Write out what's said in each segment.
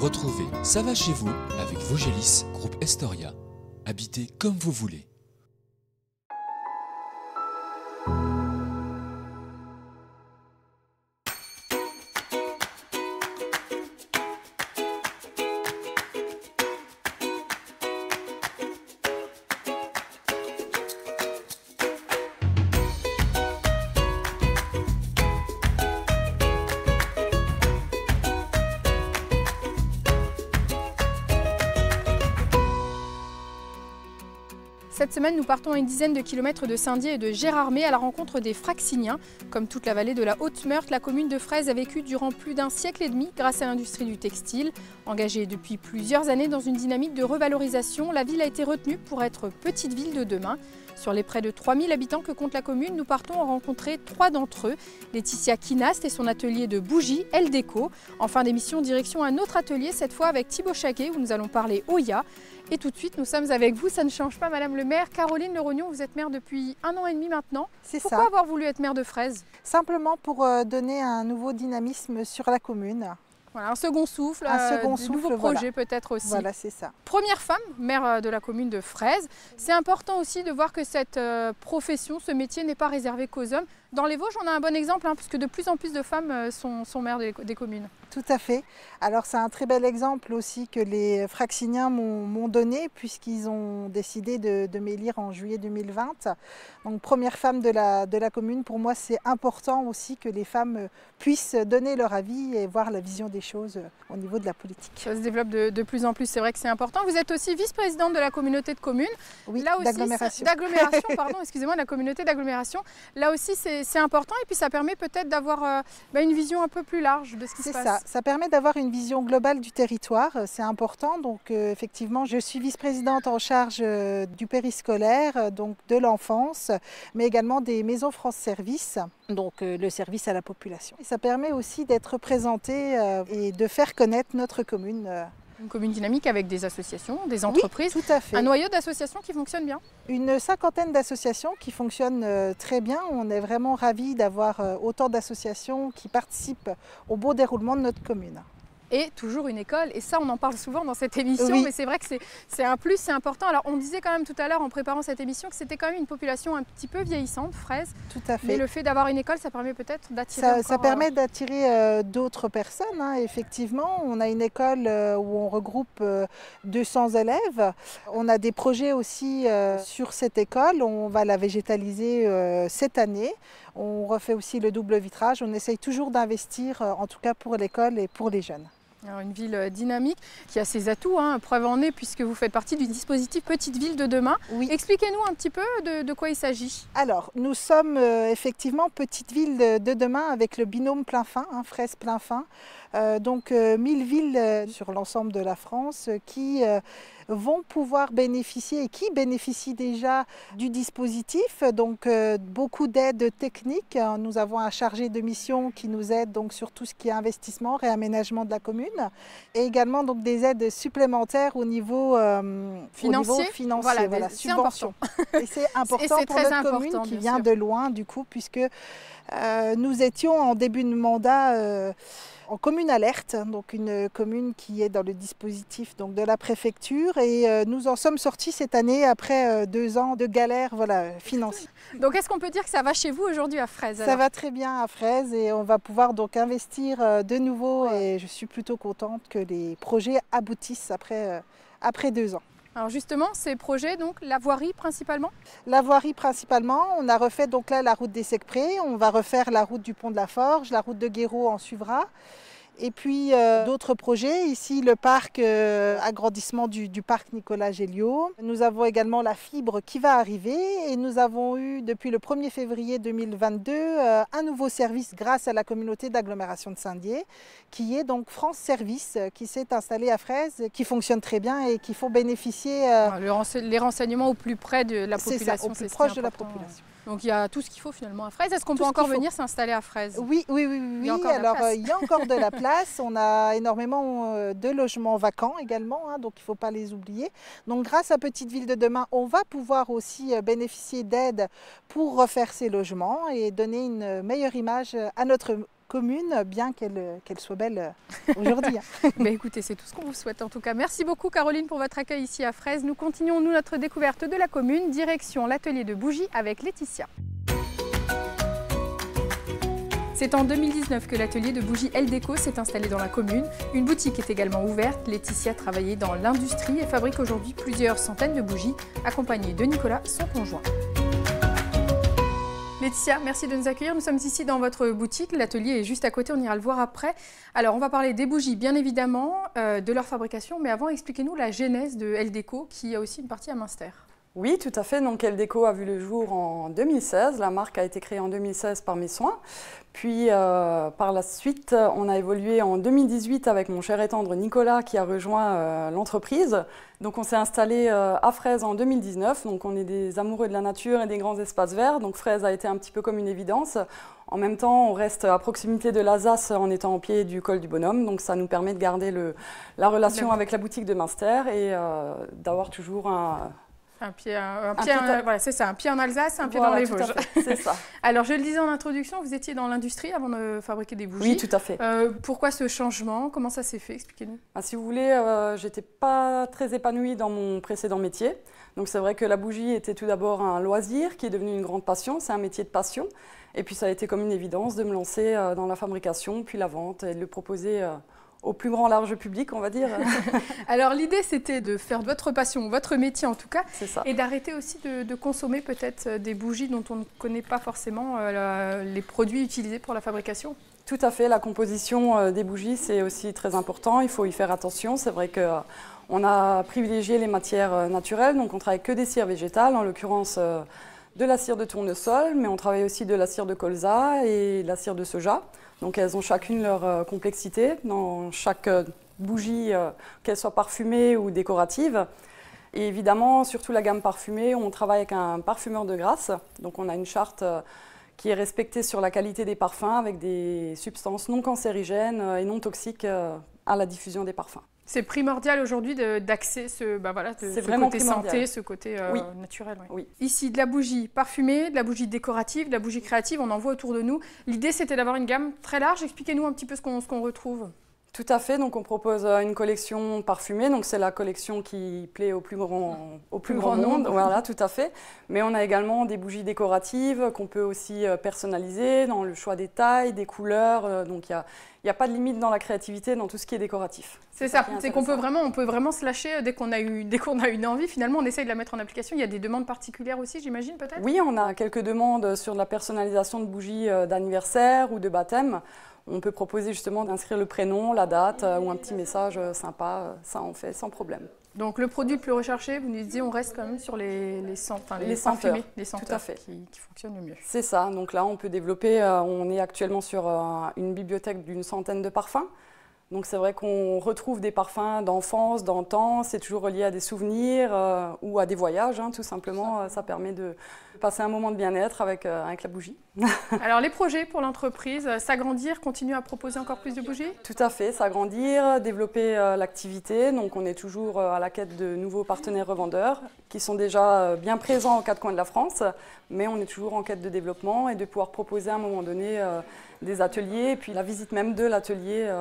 Retrouvez Ça va chez vous avec Vogelis, groupe Estoria. Habitez comme vous voulez. Cette semaine, nous partons à une dizaine de kilomètres de Saint-Dié et de Gérardmer à la rencontre des Fraxiniens. Comme toute la vallée de la Haute-Meurthe, la commune de Fraise a vécu durant plus d'un siècle et demi grâce à l'industrie du textile. Engagée depuis plusieurs années dans une dynamique de revalorisation, la ville a été retenue pour être petite ville de demain. Sur les près de 3000 habitants que compte la commune, nous partons en rencontrer 3 d'entre eux. Laetitia Kinast et son atelier de bougies, El Déco. En fin d'émission, direction un autre atelier, cette fois avec Thibaut Chaguet, où nous allons parler Oya. Et tout de suite, nous sommes avec vous, ça ne change pas, Madame le maire. Caroline Lerognon, vous êtes maire depuis 1 an et demi maintenant. C'est ça. Pourquoi avoir voulu être maire de Fraise? Simplement pour donner un nouveau dynamisme sur la commune. Voilà, un second souffle, souffle, nouveaux projets peut-être aussi. Voilà, c'est ça. Première femme, maire de la commune de Fraise. C'est important aussi de voir que cette profession, ce métier n'est pas réservé qu'aux hommes. Dans les Vosges, on a un bon exemple, puisque de plus en plus de femmes sont maires des communes. Tout à fait. Alors c'est un très bel exemple aussi que les Fraxiniens m'ont donné, puisqu'ils ont décidé de m'élire en juillet 2020. Donc première femme de la commune, pour moi c'est important aussi que les femmes puissent donner leur avis et voir la vision des choses au niveau de la politique. Ça se développe de plus en plus, c'est vrai que c'est important. Vous êtes aussi vice-présidente de la communauté de communes. Oui, d'agglomération. Pardon, excusez-moi, de la communauté d'agglomération. Là aussi c'est important et puis ça permet peut-être d'avoir une vision un peu plus large de ce qui se passe. Ça permet d'avoir une vision globale du territoire, c'est important. Donc effectivement, je suis vice-présidente en charge du périscolaire, donc de l'enfance, mais également des maisons France Service, donc le service à la population. Et ça permet aussi d'être représentée et de faire connaître notre commune. Une commune dynamique avec des associations, des entreprises. Oui, tout à fait. Un noyau d'associations qui fonctionne bien. Une cinquantaine d'associations qui fonctionnent très bien. On est vraiment ravis d'avoir autant d'associations qui participent au beau déroulement de notre commune. Et toujours une école, et ça on en parle souvent dans cette émission, oui. Mais c'est vrai que c'est un plus, c'est important. Alors on disait quand même tout à l'heure en préparant cette émission que c'était quand même une population un petit peu vieillissante, Fraise. Tout à fait. Mais le fait d'avoir une école, ça permet peut-être d'attirer Ça permet d'attirer d'autres personnes, effectivement. On a une école où on regroupe 200 élèves. On a des projets aussi sur cette école. On va la végétaliser cette année. On refait aussi le double vitrage. On essaye toujours d'investir, en tout cas pour l'école et pour les jeunes. Alors une ville dynamique qui a ses atouts, preuve en est puisque vous faites partie du dispositif Petite Ville de demain. Oui. Expliquez-nous un petit peu de quoi il s'agit. Alors nous sommes effectivement Petite Ville de demain avec le binôme plein fin, Fraise plein fin. Donc 1000 villes sur l'ensemble de la France qui vont pouvoir bénéficier et qui bénéficient déjà du dispositif. Donc beaucoup d'aides techniques. Nous avons un chargé de mission qui nous aide donc sur tout ce qui est investissement, réaménagement de la commune et également donc des aides supplémentaires au niveau financier. Voilà, subvention. Et c'est important pour notre commune qui vient de loin du coup puisque nous étions en début de mandat en commune alerte, donc une commune qui est dans le dispositif donc, de la préfecture et nous en sommes sortis cette année après 2 ans de galère financière. Donc est-ce qu'on peut dire que ça va chez vous aujourd'hui à Fraise? Ça va très bien à Fraise et on va pouvoir donc investir de nouveau et je suis plutôt contente que les projets aboutissent après 2 ans. Alors justement, ces projets, donc la voirie principalement? La voirie principalement, on a refait donc là la route des Secprés, on va refaire la route du Pont de la Forge, la route de Guéraud en suivra. Et puis d'autres projets, ici le parc, agrandissement du parc Nicolas Géliot. Nous avons également la fibre qui va arriver et nous avons eu depuis le 1er février 2022 un nouveau service grâce à la communauté d'agglomération de Saint-Dié qui est donc France Service qui s'est installé à Fraise, qui fonctionne très bien et qui font bénéficier… les renseignements au plus près de la population. C'est ça, au plus proche de la population. Donc il y a tout ce qu'il faut finalement à Fraise. Est-ce qu'on peut encore venir s'installer à Fraise? Oui. Il y a encore de la place. On a énormément de logements vacants également, donc il ne faut pas les oublier. Donc grâce à Petite Ville de demain, on va pouvoir aussi bénéficier d'aides pour refaire ces logements et donner une meilleure image à notre commune, bien qu'elle soit belle aujourd'hui. Écoutez, c'est tout ce qu'on vous souhaite en tout cas. Merci beaucoup Caroline pour votre accueil ici à Fraise. Nous continuons notre découverte de la commune, direction l'atelier de bougies avec Laetitia. C'est en 2019 que l'atelier de bougies L-Déco s'est installé dans la commune. Une boutique est également ouverte. Laetitia travaillait dans l'industrie et fabrique aujourd'hui plusieurs centaines de bougies, accompagnée de Nicolas, son conjoint. Laetitia, merci de nous accueillir. Nous sommes ici dans votre boutique. L'atelier est juste à côté, on ira le voir après. Alors, on va parler des bougies, bien évidemment, de leur fabrication. Mais avant, expliquez-nous la genèse de L-Déco, qui a aussi une partie à Münster. Oui, tout à fait. Donc, L-Déco a vu le jour en 2016. La marque a été créée en 2016 par Mes Soins. Puis, par la suite, on a évolué en 2018 avec mon cher et tendre Nicolas qui a rejoint l'entreprise. Donc, on s'est installé à Fraise en 2019. Donc, on est des amoureux de la nature et des grands espaces verts. Donc, Fraise a été un petit peu comme une évidence. En même temps, on reste à proximité de l'Alsace en étant au pied du col du Bonhomme. Donc, ça nous permet de garder la relation avec la boutique de Münster et d'avoir toujours un pied en Alsace, un pied dans les Vosges. C'est ça. Alors, je le disais en introduction, vous étiez dans l'industrie avant de fabriquer des bougies. Oui, tout à fait. Pourquoi ce changement? Comment ça s'est fait? Expliquez-nous. Si vous voulez, je n'étais pas très épanouie dans mon précédent métier. Donc, c'est vrai que la bougie était tout d'abord un loisir qui est devenu une grande passion. C'est un métier de passion. Et puis, ça a été comme une évidence de me lancer dans la fabrication, puis la vente et de le proposer au plus grand large public, on va dire. Alors l'idée, c'était de faire de votre passion, votre métier en tout cas, et d'arrêter aussi de consommer peut-être des bougies dont on ne connaît pas forcément les produits utilisés pour la fabrication. Tout à fait, la composition des bougies, c'est aussi très important, il faut y faire attention. C'est vrai qu'on a privilégié les matières naturelles, donc on travaille que des cires végétales, en l'occurrence de la cire de tournesol, mais on travaille aussi de la cire de colza et de la cire de soja. Donc elles ont chacune leur complexité dans chaque bougie, qu'elle soit parfumée ou décorative. Et évidemment, surtout la gamme parfumée, on travaille avec un parfumeur de grâce. Donc on a une charte qui est respectée sur la qualité des parfums avec des substances non cancérigènes et non toxiques à la diffusion des parfums. C'est primordial aujourd'hui d'axer ce côté santé, ce côté naturel. Oui. Ici, de la bougie parfumée, de la bougie décorative, de la bougie créative, on en voit autour de nous. L'idée, c'était d'avoir une gamme très large. Expliquez-nous un petit peu ce qu'on retrouve. Tout à fait, donc on propose une collection parfumée, donc c'est la collection qui plaît au plus grand nombre. Voilà, tout à fait. Mais on a également des bougies décoratives qu'on peut aussi personnaliser dans le choix des tailles, des couleurs, donc il n'y a pas de limite dans la créativité, dans tout ce qui est décoratif. C'est ça, c'est qu'on peut vraiment se lâcher dès qu'on a une envie. Finalement, on essaye de la mettre en application. Il y a des demandes particulières aussi, j'imagine, peut-être? Oui, on a quelques demandes sur la personnalisation de bougies d'anniversaire ou de baptême. On peut proposer justement d'inscrire le prénom, la date ou un petit message sympa, ça on fait sans problème. Donc le produit le plus recherché, vous nous disiez, on reste quand même sur les senteurs qui fonctionnent le mieux. C'est ça, donc là on peut développer, on est actuellement sur une bibliothèque d'une centaine de parfums. Donc c'est vrai qu'on retrouve des parfums d'enfance, d'antan, c'est toujours relié à des souvenirs ou à des voyages, tout simplement. Ça permet de passer un moment de bien-être avec la bougie. Alors les projets pour l'entreprise, s'agrandir, continuer à proposer encore plus de bougies? Tout à fait, s'agrandir, développer l'activité. Donc on est toujours à la quête de nouveaux partenaires revendeurs qui sont déjà bien présents aux quatre coins de la France, mais on est toujours en quête de développement et de pouvoir proposer à un moment donné des ateliers et puis la visite même de l'atelier.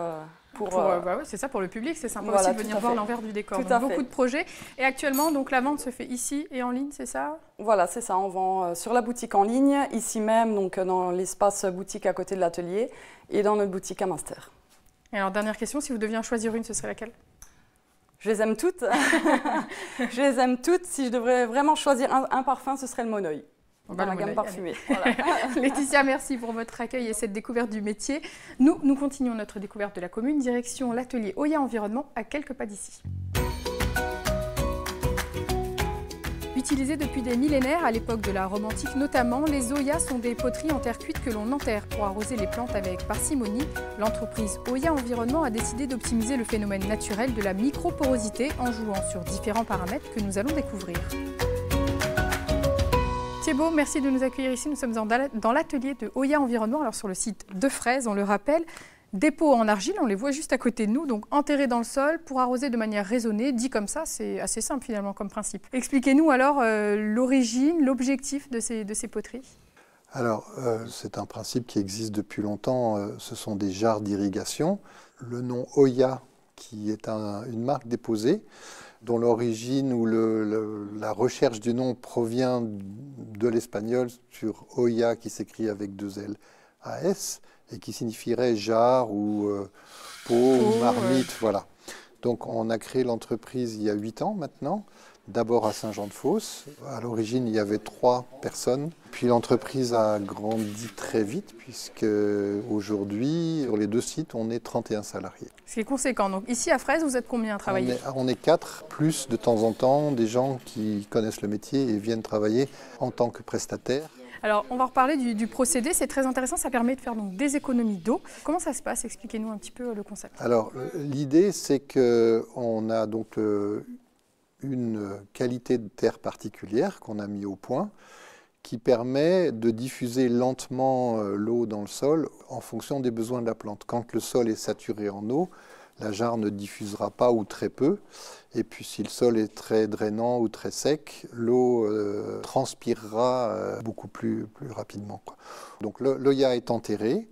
C'est ça, pour le public, c'est sympa aussi de venir voir l'envers du décor. Donc, beaucoup de projets. Et actuellement, donc, la vente se fait ici et en ligne, c'est ça? Voilà, c'est ça. On vend sur la boutique en ligne, ici même, donc dans l'espace boutique à côté de l'atelier, et dans notre boutique à Münster. Et alors, dernière question, si vous deviez en choisir une, ce serait laquelle? Je les aime toutes. Je les aime toutes. Si je devrais vraiment choisir un parfum, ce serait le Monoï. Dans la gamme parfumée. Voilà. Laetitia, merci pour votre accueil et cette découverte du métier. Nous continuons notre découverte de la commune, direction l'atelier Oya Environnement à quelques pas d'ici. Utilisés depuis des millénaires, à l'époque de la Rome antique notamment, les Oyas sont des poteries en terre cuite que l'on enterre pour arroser les plantes avec parcimonie. L'entreprise Oya Environnement a décidé d'optimiser le phénomène naturel de la microporosité en jouant sur différents paramètres que nous allons découvrir. Thibaut, merci de nous accueillir ici. Nous sommes dans l'atelier de Oya Environnement, alors sur le site de Fraise, on le rappelle. Des pots en argile, on les voit juste à côté de nous, donc enterrés dans le sol pour arroser de manière raisonnée. Dit comme ça, c'est assez simple finalement comme principe. Expliquez-nous alors l'origine, l'objectif de ces poteries. Alors, c'est un principe qui existe depuis longtemps. Ce sont des jarres d'irrigation. Le nom Oya, qui est une marque déposée, dont l'origine ou la recherche du nom provient de l'espagnol sur Oya, qui s'écrit avec 2 L A S, et qui signifierait jarre ou pot ou marmite. Voilà. Donc, on a créé l'entreprise il y a 8 ans maintenant. D'abord à Saint-Jean-de-Fosse. À l'origine, il y avait 3 personnes. Puis l'entreprise a grandi très vite, puisque aujourd'hui, sur les 2 sites, on est 31 salariés. Ce qui est conséquent. Donc ici à Fraise, vous êtes combien à travailler? On est 4, plus de temps en temps des gens qui connaissent le métier et viennent travailler en tant que prestataires. Alors, on va reparler du procédé, c'est très intéressant, ça permet de faire donc des économies d'eau. Comment ça se passe? Expliquez-nous un petit peu le concept. Alors, l'idée, c'est qu'on a donc une qualité de terre particulière qu'on a mis au point, qui permet de diffuser lentement l'eau dans le sol en fonction des besoins de la plante. Quand le sol est saturé en eau, la jarre ne diffusera pas ou très peu. Et puis si le sol est très drainant ou très sec, l'eau transpirera beaucoup plus rapidement, quoi. Donc l'Oya est enterré.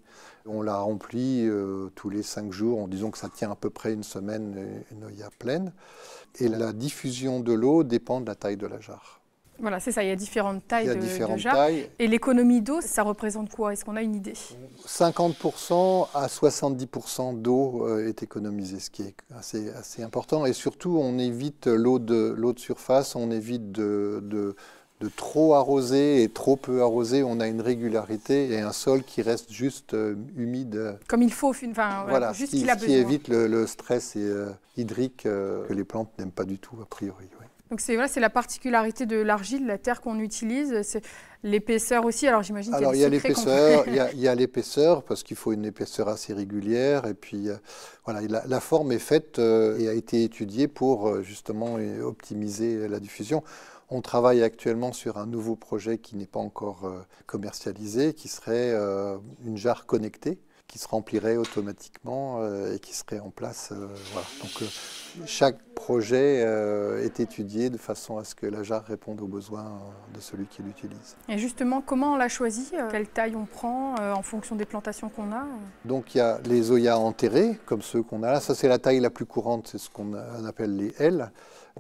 On la remplit tous les 5 jours. Disons que ça tient à peu près une semaine, une Oya pleine. Et la diffusion de l'eau dépend de la taille de la jarre. Voilà, c'est ça, il y a différentes tailles de jarres. Tailles. Et l'économie d'eau, ça représente quoi? Est-ce qu'on a une idée? 50% à 70% d'eau est économisée, ce qui est assez important. Et surtout, on évite l'eau de surface, on évite de trop arroser et trop peu arroser. On a une régularité et un sol qui reste juste humide. Comme il faut, voilà, juste qu'il a besoin. Ce qui évite le stress hydrique que les plantes n'aiment pas du tout, a priori. Oui. Donc c'est la particularité de l'argile, la terre qu'on utilise, c'est l'épaisseur aussi. Alors j'imagine qu'il y a il y a l'épaisseur, il y a l'épaisseur parce qu'il faut une épaisseur assez régulière. Et puis voilà, la forme est faite et a été étudiée pour justement optimiser la diffusion. On travaille actuellement sur un nouveau projet qui n'est pas encore commercialisé, qui serait une jarre connectée, qui se remplirait automatiquement et qui serait en place. Voilà. Donc chaque projet est étudié de façon à ce que la jarre réponde aux besoins de celui qui l'utilise. Et justement, comment on l'a choisi? Quelle taille on prend en fonction des plantations qu'on a? Donc il y a les Oya enterrés, comme ceux qu'on a là. Ça, c'est la taille la plus courante, c'est ce qu'on appelle les L.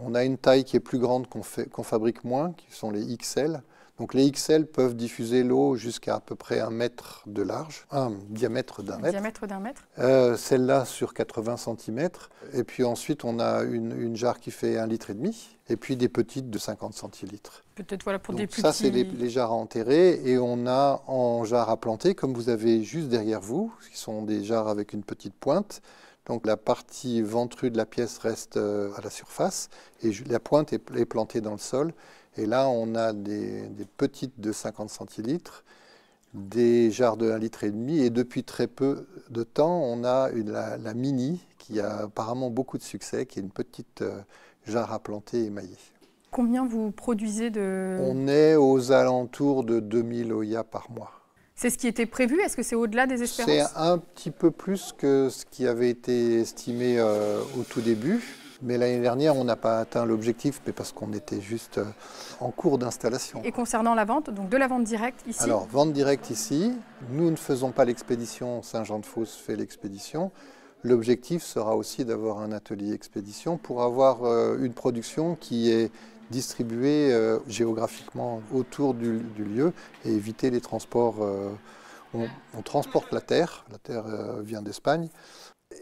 On a une taille qui est plus grande qu'on fabrique moins, qui sont les XL. Donc les XL peuvent diffuser l'eau jusqu'à à peu près 1 mètre de large, un diamètre d'1 mètre. Diamètre d'1 mètre. Celle-là sur 80 cm. Et puis ensuite, on a une jarre qui fait 1,5 litre. Et puis des petites de 50 centilitres. Peut-être voilà pour donc des plus ça, petits. c'est les jarres à enterrer. Et on a en jarre à planter, comme vous avez juste derrière vous, qui sont des jarres avec une petite pointe. Donc la partie ventrue de la pièce reste à la surface et la pointe est plantée dans le sol. Et là, on a des petites de 50 centilitres, des jarres de 1,5 litre. Et depuis très peu de temps, on a la Mini, qui a apparemment beaucoup de succès, qui est une petite jarre à planter émaillée. Combien vous produisez de... On est aux alentours de 2000 Oya par mois. C'est ce qui était prévu? Est-ce que c'est au-delà des espérances? C'est un petit peu plus que ce qui avait été estimé au tout début. Mais l'année dernière, on n'a pas atteint l'objectif, mais parce qu'on était juste en cours d'installation. Et concernant la vente, donc de la vente directe ici? Alors, vente directe ici. Nous ne faisons pas l'expédition, Saint-Jean-de-Fosse fait l'expédition. L'objectif sera aussi d'avoir un atelier expédition pour avoir une production qui est distribuée géographiquement autour du lieu et éviter les transports. On transporte la terre vient d'Espagne.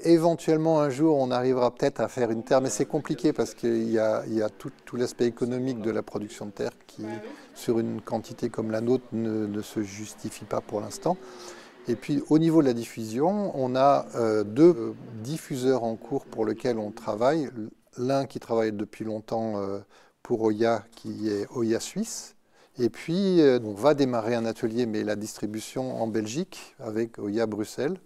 Éventuellement, un jour, on arrivera peut-être à faire une terre, mais c'est compliqué parce qu'il y a tout l'aspect économique de la production de terre qui, sur une quantité comme la nôtre, ne se justifie pas pour l'instant. Et puis, au niveau de la diffusion, on a 2 diffuseurs en cours pour lesquels on travaille. L'un qui travaille depuis longtemps pour Oya, qui est Oya Suisse. Et puis, on va démarrer un atelier, mais la distribution en Belgique, avec Oya Bruxelles.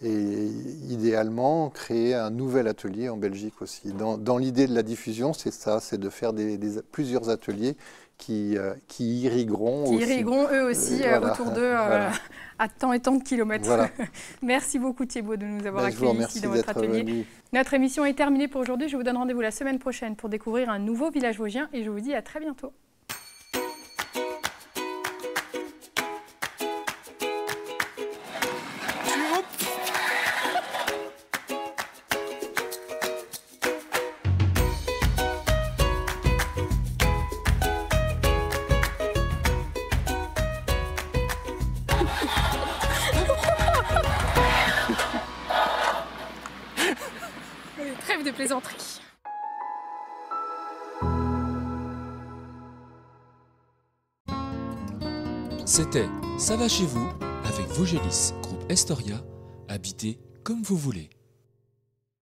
Et idéalement, créer un nouvel atelier en Belgique aussi. Dans l'idée de la diffusion, c'est ça, c'est de faire plusieurs ateliers qui irrigueront aussi. Qui irrigueront eux aussi autour d'eux à tant et tant de kilomètres. Voilà. Merci beaucoup Thibaut de nous avoir accueillis ici dans votre atelier. Venu. Notre émission est terminée pour aujourd'hui. Je vous donne rendez-vous la semaine prochaine pour découvrir un nouveau village vosgien et je vous dis à très bientôt. Trêve de plaisanterie. C'était Ça va chez vous avec Vogélis, groupe Estoria, habitez comme vous voulez.